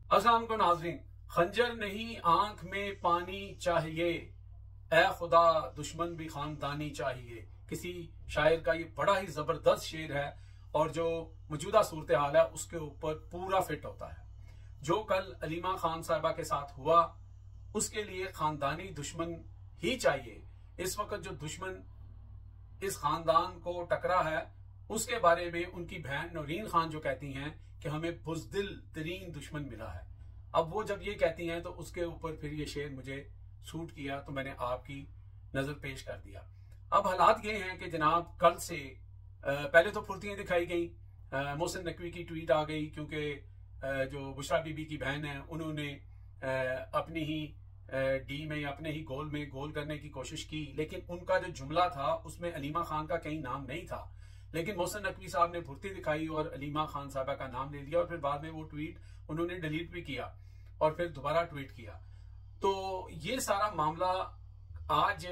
अस्सलाम वालेकुम नाज़रीन। खंजर नहीं आंख में पानी चाहिए, ए खुदा दुश्मन भी खानदानी चाहिए। किसी शायर का ये बड़ा ही जबरदस्त शेर है और जो मौजूदा सूरत हाल है उसके ऊपर पूरा फिट होता है। जो कल अलीमा खान साहिबा के साथ हुआ उसके लिए खानदानी दुश्मन ही चाहिए। इस वक्त जो दुश्मन इस खानदान को टकरा है उसके बारे में उनकी बहन नौरीन खान जो कहती हैं कि हमें बुज़दिल तरीन दुश्मन मिला है। अब वो जब ये कहती हैं तो उसके ऊपर फिर ये शेर मुझे सूट किया तो मैंने आपकी नजर पेश कर दिया। अब हालात ये हैं कि जनाब कल से पहले तो फुर्तियां दिखाई गई, मोहसिन नकवी की ट्वीट आ गई क्योंकि जो बुशरा बीबी की बहन है उन्होंने अपनी ही डी में अपने ही गोल में गोल करने की कोशिश की, लेकिन उनका जो जुमला था उसमें अलीमा खान का कहीं नाम नहीं था। लेकिन मोहसिन नकवी साहब ने फुर्ती दिखाई और अलीमा खान साहबा का नाम ले लिया और फिर बाद में वो ट्वीट उन्होंने डिलीट भी किया और फिर दोबारा ट्वीट किया। तो ये सारा मामला आज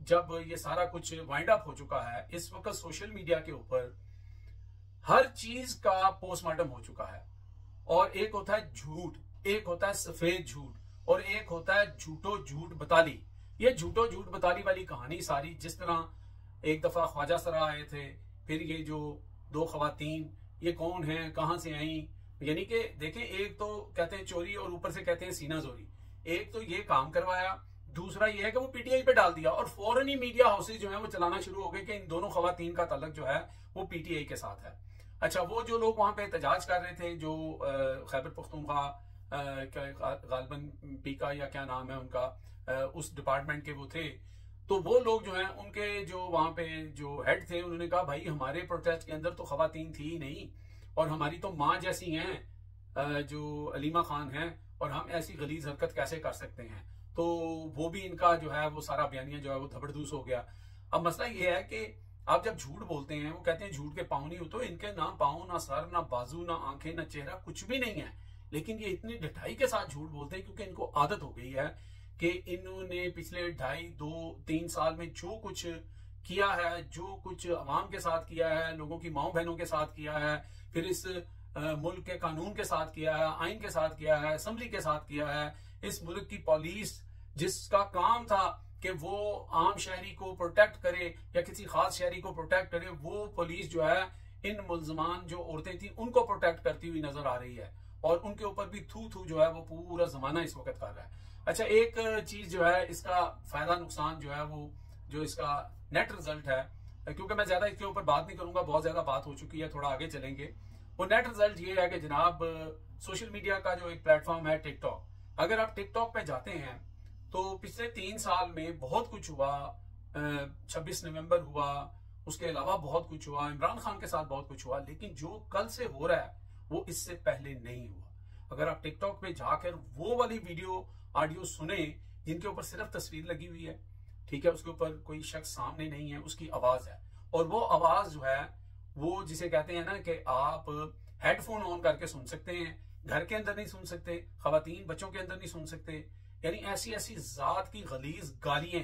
जब ये सारा कुछ वाइंड अप हो चुका है, इस वक्त सोशल मीडिया के ऊपर हर चीज का पोस्टमार्टम हो चुका है। और एक होता है झूठ, एक होता है सफेद झूठ और एक होता है झूठो झूठ बताली। ये झूठो झूठ बताली वाली कहानी सारी, जिस तरह एक दफा ख्वाजा सरा आए थे, फिर ये जो दो खवातीन ये कौन है, कहां से आई, यानी कि देखें, एक तो कहते हैं चोरी और ऊपर से कहते हैं सीना जोरी। एक तो ये काम करवाया, दूसरा ये है कि वो पीटीआई पे डाल दिया और फौरन ही मीडिया हाउसेज जो है वो चलाना शुरू हो गए कि इन दोनों खवातीन का ताल्लुक जो है वो पीटीआई के साथ है। अच्छा, वो जो लोग वहां पे एहतजाज कर रहे थे, जो खैबर पख्तूनख्वा गालबन पीका या क्या नाम है उनका, उस डिपार्टमेंट के वो थे, तो वो लोग जो हैं उनके जो वहां पे जो हेड थे उन्होंने कहा भाई हमारे प्रोटेस्ट के अंदर तो खवातीन थी ही नहीं और हमारी तो माँ जैसी हैं जो अलीमा खान हैं और हम ऐसी गलीज हरकत कैसे कर सकते हैं। तो वो भी इनका जो है वो सारा बयानिया जो है वो धबड़धूस हो गया। अब मसला ये है कि आप जब झूठ बोलते हैं, वो कहते हैं झूठ के पाँव नहीं हो, तो इनके ना पाँव ना सर ना बाजू ना आंखें ना चेहरा कुछ भी नहीं है, लेकिन ये इतनी ढिठाई के साथ झूठ बोलते हैं क्योंकि इनको आदत हो गई है कि इन्होंने पिछले 2.5-3 साल में जो कुछ किया है, जो कुछ अवाम के साथ किया है, लोगों की माओ बहनों के साथ किया है, फिर इस मुल्क के कानून के साथ किया है, आइन के साथ किया है, असम्बली के साथ किया है, इस मुल्क की पुलिस जिसका काम था कि वो आम शहरी को प्रोटेक्ट करे या किसी खास शहरी को प्रोटेक्ट करे, वो पुलिस जो है इन मुल्जमान जो औरतें थी उनको प्रोटेक्ट करती हुई नजर आ रही है और उनके ऊपर भी थू थू जो है वो पूरा जमाना इस वक्त कर रहा है। अच्छा, एक चीज जो है इसका फायदा नुकसान जो है वो जो इसका नेट रिजल्ट है, क्योंकि मैं ज्यादा इसके ऊपर बात नहीं करूंगा, बहुत ज्यादा बात हो चुकी है, थोड़ा आगे चलेंगे। वो नेट रिजल्ट ये है कि जनाब सोशल मीडिया का जो एक प्लेटफॉर्म है टिकटॉक, अगर आप टिकटॉक पे जाते हैं तो पिछले 3 साल में बहुत कुछ हुआ। 26 नवंबर हुआ, उसके अलावा बहुत कुछ हुआ, इमरान खान के साथ बहुत कुछ हुआ, लेकिन जो कल से हो रहा है वो इससे पहले नहीं हुआ। अगर आप टिकटॉक पे जाकर वो वाली वीडियो ऑडियो सुने जिनके ऊपर सिर्फ तस्वीर लगी हुई है, ठीक है, उसके ऊपर कोई शख्स सामने नहीं है, उसकी आवाज है, और वो आवाज जो है वो जिसे कहते हैं ना कि आप हेडफोन ऑन करके सुन सकते हैं, घर के अंदर नहीं सुन सकते, खवातीन बच्चों के अंदर नहीं सुन सकते, यानी ऐसी ऐसी जात की गलीज गालियां,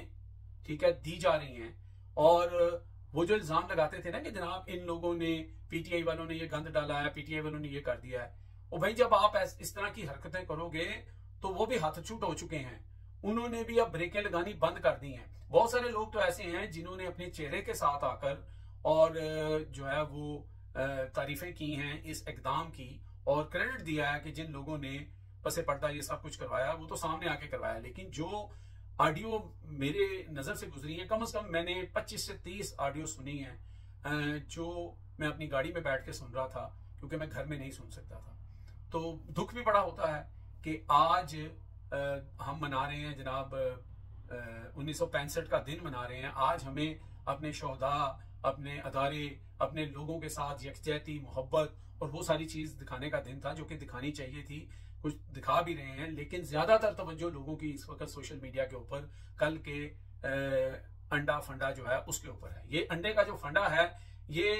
ठीक है, दी जा रही हैं। और वो जो इल्जाम लगाते थे ना कि जनाब इन लोगों ने, पीटीआई वालों ने ये गंद डाला है, पीटीआई वालों ने ये कर दिया है, और भाई जब आप इस तरह की हरकतें करोगे तो वो भी हाथचूट हो चुके हैं, उन्होंने भी अब ब्रेकें लगानी बंद कर दी हैं। बहुत सारे लोग तो ऐसे हैं जिन्होंने अपने चेहरे के साथ आकर और जो है वो तारीफें की हैं इस इकदाम की और क्रेडिट दिया है कि जिन लोगों ने पसे पर्दा ये सब कुछ करवाया वो तो सामने आके करवाया। लेकिन जो ऑडियो मेरे नजर से गुजरी है, कम से कम मैंने 25 से 30 ऑडियो सुनी है जो मैं अपनी गाड़ी में बैठ के सुन रहा था क्योंकि मैं घर में नहीं सुन सकता था। तो दुख भी बड़ा होता है कि आज हम मना रहे हैं जनाब 1965 का दिन मना रहे हैं। आज हमें अपने शोहदा, अपने अदारे, अपने लोगों के साथ यकजहती, मोहब्बत और वो सारी चीज दिखाने का दिन था जो कि दिखानी चाहिए थी, कुछ दिखा भी रहे हैं, लेकिन ज्यादातर तवज्जो लोगों की इस वक्त सोशल मीडिया के ऊपर कल के अंडा फंडा जो है उसके ऊपर है। ये अंडे का जो फंडा है ये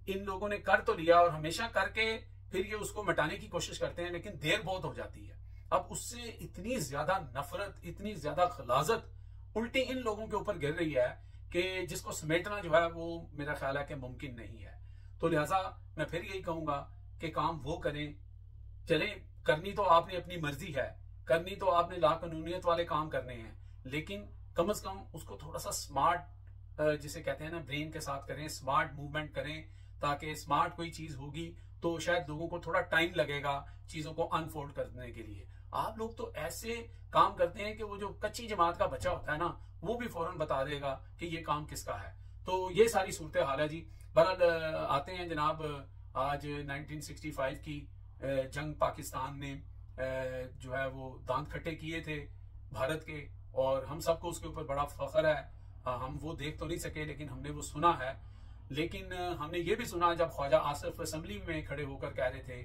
इन लोगों ने कर तो लिया और हमेशा करके फिर ये उसको मिटाने की कोशिश करते हैं, लेकिन देर बहुत हो जाती है। अब उससे इतनी ज्यादा नफरत, इतनी ज्यादा खलाजत उल्टी इन लोगों के ऊपर गिर रही है कि जिसको समेटना जो है वो मेरा ख्याल है कि मुमकिन नहीं है। तो लिहाजा मैं फिर यही कहूंगा कि काम वो करें, चले करनी तो आपने अपनी मर्जी है, करनी तो आपने लाकानूनियत वाले काम करने हैं, लेकिन कम से कम उसको थोड़ा सा स्मार्ट, जिसे कहते हैं ना, ब्रेन के साथ करें, स्मार्ट मूवमेंट करें, ताकि स्मार्ट कोई चीज होगी तो शायद लोगों को थोड़ा टाइम लगेगा चीजों को अनफोल्ड करने के लिए। आप लोग तो ऐसे काम करते हैं कि वो जो कच्ची जमात का बच्चा होता है ना, वो भी फौरन बता देगा कि ये काम किसका है। तो ये सारी सूरत हाल है जी। बहरहाल आते हैं जनाब, आज 1965 की जंग पाकिस्तान ने जो है वो दांत खट्टे किए थे भारत के, और हम सबको उसके ऊपर बड़ा फख्र है। हम वो देख तो नहीं सके, लेकिन हमने वो सुना है। लेकिन हमने ये भी सुना जब ख्वाजा आसिफ असेंबली में खड़े होकर कह रहे थे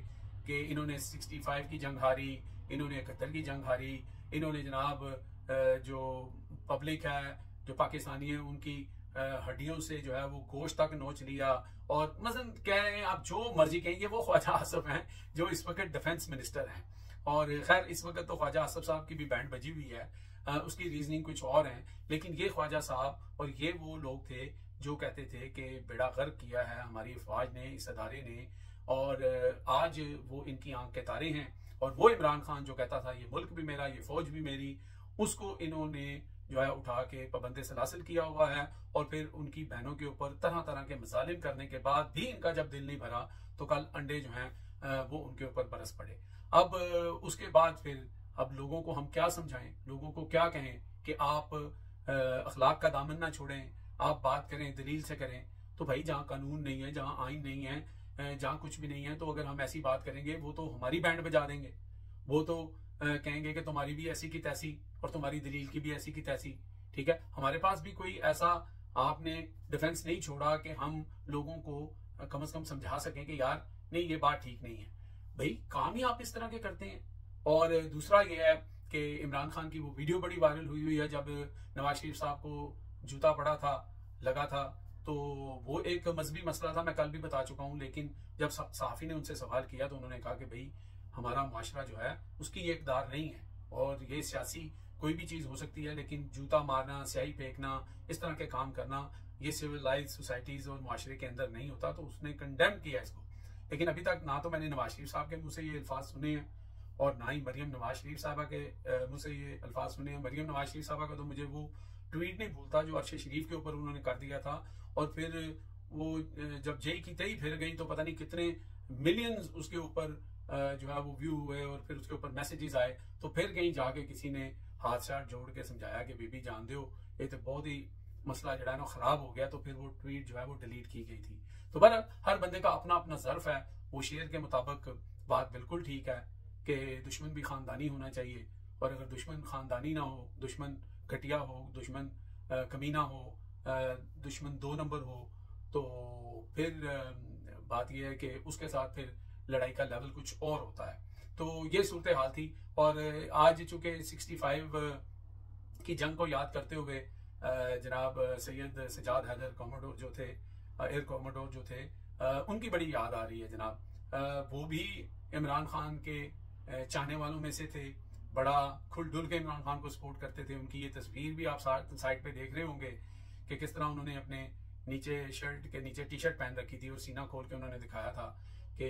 कि इन्होंने 65 की जंग हारी, इन्होंने 71 की जंग हारी, इन्होंने जनाब जो पब्लिक है, जो पाकिस्तानी है, उनकी हड्डियों से जो है वो गोश्त तक नोच लिया। और मसलन कह रहे हैं, आप जो मर्जी कहें, ये वो ख्वाजा आसिफ हैं जो इस वक्त डिफेंस मिनिस्टर हैं। और खैर इस वक्त तो ख्वाजा आसिफ साहब की भी बैंड बजी हुई है, उसकी रीजनिंग कुछ और है, लेकिन ये ख्वाजा साहब और ये वो लोग थे जो कहते थे कि बेड़ा गर्क किया है हमारी फौज ने, इस अदारे ने, और आज वो इनकी आंख के तारे हैं। और वो इमरान खान जो कहता था ये मुल्क भी मेरा, ये फौज भी मेरी, उसको इन्होंने जो है उठा के पाबंदे सलासिल किया हुआ है। और फिर उनकी बहनों के ऊपर तरह तरह के मजालिम करने के बाद भी इनका जब दिल नहीं भरा तो कल अंडे जो हैं वो उनके ऊपर बरस पड़े। अब उसके बाद फिर अब लोगों को हम क्या समझाएं, लोगों को क्या कहें कि आप अखलाक का दामन ना छोड़ें, आप बात करें, दलील से करें। तो भाई जहाँ कानून नहीं है, जहाँ आइन नहीं है, जहाँ कुछ भी नहीं है, तो अगर हम ऐसी बात करेंगे वो तो हमारी बैंड बजा देंगे, वो तो कहेंगे कि तुम्हारी भी ऐसी की तैसी और तुम्हारी दलील की भी ऐसी की तैसी। ठीक है, हमारे पास भी कोई ऐसा आपने डिफेंस नहीं छोड़ा कि हम लोगों को कम से कम समझा सकें कि यार नहीं, ये बात ठीक नहीं है। भाई काम ही आप इस तरह के करते हैं। और दूसरा ये है कि इमरान खान की वो वीडियो बड़ी वायरल हुई है जब नवाज शरीफ साहब को जूता पड़ा था, लगा था, तो वो एक मजहबी मसला था, मैं कल भी बता चुका हूं। लेकिन जब सहाफी ने उनसे सवाल किया तो उन्होंने कहा कि भाई हमारा मुआशरा जो है उसकी ये इकदार नहीं है, और ये सियासी कोई भी चीज हो सकती है, लेकिन जूता मारना, स्याही फेंकना, इस तरह के काम करना, ये सिविलाइज सोसाइटीज और मुआशरे के अंदर नहीं होता। तो उसने कंडेम किया इसको। लेकिन अभी तक ना तो मैंने नवाज शरीफ साहब के मुंह से ये अल्फाज सुने हैं, और ना ही मरियम नवाज शरीफ साहबा के मुंह से ये अल्फाज सुने हैं। मरियम नवाज शरीफ साहबा का तो मुझे वो ट्वीट नहीं भूलता जो अर्श शरीफ के ऊपर उन्होंने कर दिया था, और फिर वो जब जय की तई फिर गई तो पता नहीं कितने मिलियंस उसके ऊपर जो है वो व्यू हुए, और फिर उसके ऊपर मैसेजेस आए। तो फिर कहीं जाके किसी ने हाथ साथ जोड़ के समझाया कि बीबी जान दो, ये तो बहुत ही मसला जो है ना खराब हो गया। तो फिर वो ट्वीट जो है वो डिलीट की गई थी। तो बहरहाल हर बंदे का अपना अपना ज़र्फ है। वो शेर के मुताबिक बात बिल्कुल ठीक है कि दुश्मन भी खानदानी होना चाहिए, और अगर दुश्मन खानदानी ना हो, दुश्मन घटिया हो, दुश्मन कमीना हो, दुश्मन 2 नंबर हो, तो फिर बात यह है कि उसके साथ फिर लड़ाई का लेवल कुछ और होता है। तो ये सूरत हाल थी। और आज चूंकि 65 की जंग को याद करते हुए जनाब सैयद सजाद हैदर कॉमोडोर जो थे, एयर कॉमोडोर जो थे, उनकी बड़ी याद आ रही है जनाब। वो भी इमरान खान के चाहने वालों में से थे, बड़ा खुल डुल के इमरान खान को सपोर्ट करते थे। उनकी ये तस्वीर भी आप साइड पे देख रहे होंगे कि किस तरह उन्होंने अपने नीचे शर्ट के नीचे टी शर्ट पहन रखी थी और सीना खोल के उन्होंने दिखाया था कि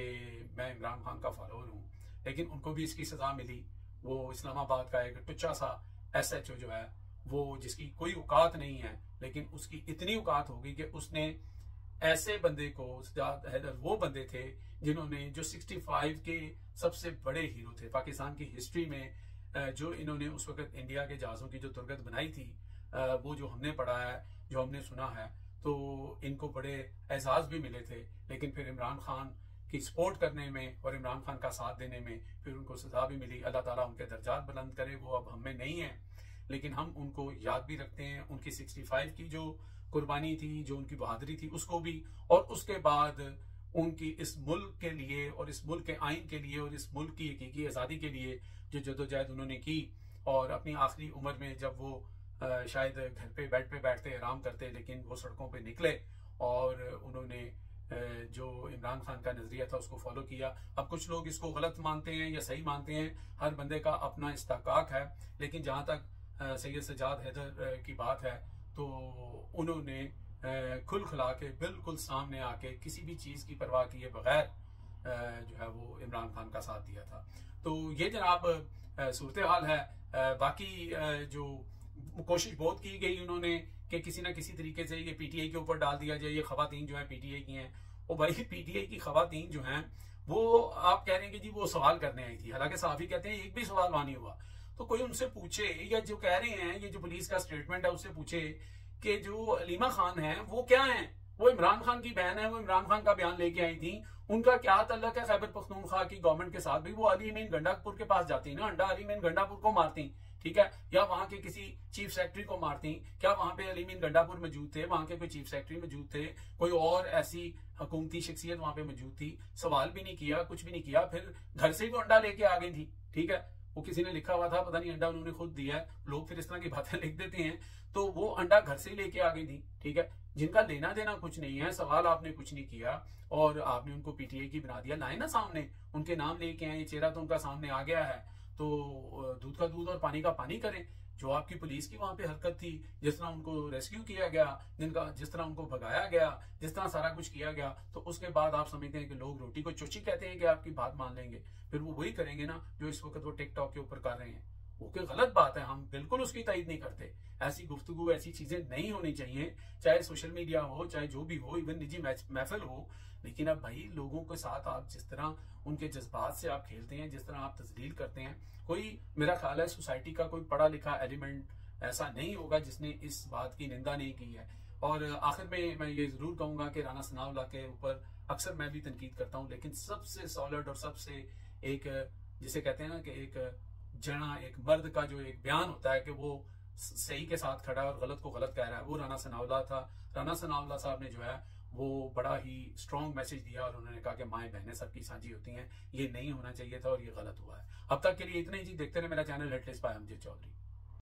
मैं इमरान खान का फॉलोअर हूँ। लेकिन उनको भी इसकी सजा मिली। वो इस्लामाबाद का एक टुच्चा सा SHO जो है, वो जिसकी कोई औकात नहीं है, लेकिन उसकी इतनी औकात होगी कि उसने ऐसे बंदे को, सजाद हैदर वो बंदे थे जिन्होंने, जो 65 के सबसे बड़े हीरो थे पाकिस्तान की हिस्ट्री में, जो इन्होंने उस वक्त इंडिया के जहाज़ों की जो दुर्गत बनाई थी, वो जो हमने पढ़ा है, जो हमने सुना है, तो इनको बड़े एजाज भी मिले थे। लेकिन फिर इमरान खान की सपोर्ट करने में और इमरान खान का साथ देने में फिर उनको सजा भी मिली। अल्लाह ताला उनके दर्जात बुलंद करे। वो अब हम में नहीं है, लेकिन हम उनको याद भी रखते हैं। उनकी 65 की जो कुर्बानी थी, जो उनकी बहादुरी थी, उसको भी, और उसके बाद उनकी इस मुल्क के लिए और इस मुल्क के आइन के लिए और इस मुल्क की हकीकी आज़ादी के लिए जो जदोजहद उन्होंने की। और अपनी आखिरी उम्र में जब वो शायद घर पे बेड पे बैठते आराम करते, लेकिन वो सड़कों पे निकले और उन्होंने जो इमरान खान का नजरिया था उसको फॉलो किया। अब कुछ लोग इसको गलत मानते हैं या सही मानते हैं, हर बंदे का अपना इस्तेकाक है। लेकिन जहां तक सैयद सजाद हैदर की बात है, तो उन्होंने खुल खिला के बिल्कुल सामने आके किसी भी चीज की परवाह किए बगैर जो है वो इमरान खान का साथ दिया था। तो ये जनाब सूरत हाल है। बाकी जो कोशिश बहुत की गई उन्होंने कि किसी ना किसी तरीके से ये पीटीआई के ऊपर डाल दिया जाए, ये खवातीन जो है पीटीआई की हैं। और भाई पीटीआई की खवातीन जो हैं वो आप कह रहे हैं कि जी वो सवाल करने आई थी, हालांकि साहब कहते हैं एक भी सवाल वहां नहीं हुआ। तो कोई उनसे पूछे, या जो कह रहे हैं ये जो पुलिस का स्टेटमेंट है उससे पूछे कि जो अलीमा खान है वो क्या है, वो इमरान खान की बहन है, वो इमरान खान का बयान लेके आई थी, उनका क्या तल्लक है खैबर पख्तूनख्वा की गवर्नमेंट के साथ। भी वो अली मीन गंडापुर के पास जाती ना, अंडा अली मीन गंडापुर को मारती, ठीक है, या वहां के किसी चीफ सेक्रेटरी को मारती। क्या वहां पे अली मीन गंडापुर मौजूद थे, वहां के कोई चीफ सेक्रेटरी मौजूद थे, कोई और ऐसी हुकूमती शख्सियत वहां पे मौजूद थी? सवाल भी नहीं किया, कुछ भी नहीं किया, फिर घर से ही वो अंडा लेके आ गई थी, ठीक है। वो किसी ने लिखा हुआ था, पता नहीं अंडा उन्होंने खुद दिया है, लोग फिर इस तरह की बातें लिख देते हैं। तो वो अंडा घर से ही लेके आ गई थी, ठीक है, जिनका लेना देना कुछ नहीं है, सवाल आपने कुछ नहीं किया और आपने उनको पीटीआई की बना दिया। लाए ना सामने, उनके नाम लेके आए, चेहरा तो उनका सामने आ गया है, तो दूध का दूध और पानी का पानी करें। जो आपकी पुलिस की वहां पे हरकत थी, जिस तरह उनको रेस्क्यू किया गया, जिस तरह उनको भगाया गया, जिस तरह सारा कुछ किया गया, तो उसके बाद आप समझते हैं कि लोग रोटी को चोची कहते हैं कि आपकी बात मान लेंगे। फिर वो वही करेंगे ना जो इस वक्त वो टिकटॉक के ऊपर कर रहे हैं। वो कोई गलत बात है, हम बिल्कुल उसकी तायद नहीं करते। ऐसी गुफ्तगू, ऐसी चीजें नहीं होनी चाहिए, चाहे सोशल मीडिया हो, चाहे जो भी हो, इवन निजी महफिल हो। लेकिन अब भाई लोगों के साथ आप जिस तरह उनके जज्बात से आप खेलते हैं, जिस तरह आप तजलील करते हैं, कोई मेरा ख्याल है सोसाइटी का कोई पढ़ा लिखा एलिमेंट ऐसा नहीं होगा जिसने इस बात की निंदा नहीं की है। और आखिर में मैं ये जरूर कहूंगा कि राना सनाउल्लाह के ऊपर अक्सर मैं भी तनकीद करता हूँ, लेकिन सबसे सॉलिड और सबसे एक जिसे कहते हैं ना कि एक जना, एक मर्द का जो एक बयान होता है कि वो सही के साथ खड़ा है और गलत को गलत कह रहा है, वो राना सनाउल्लाह था। राना सनाउल्लाह साहब ने जो है वो बड़ा ही स्ट्रॉन्ग मैसेज दिया और उन्होंने कहा कि माएँ बहनें सबकी साझी होती हैं, ये नहीं होना चाहिए था और ये गलत हुआ है। अब तक के लिए इतना ही जी। देखते रहे मेरा channel headlines by Amjad Chaudhary.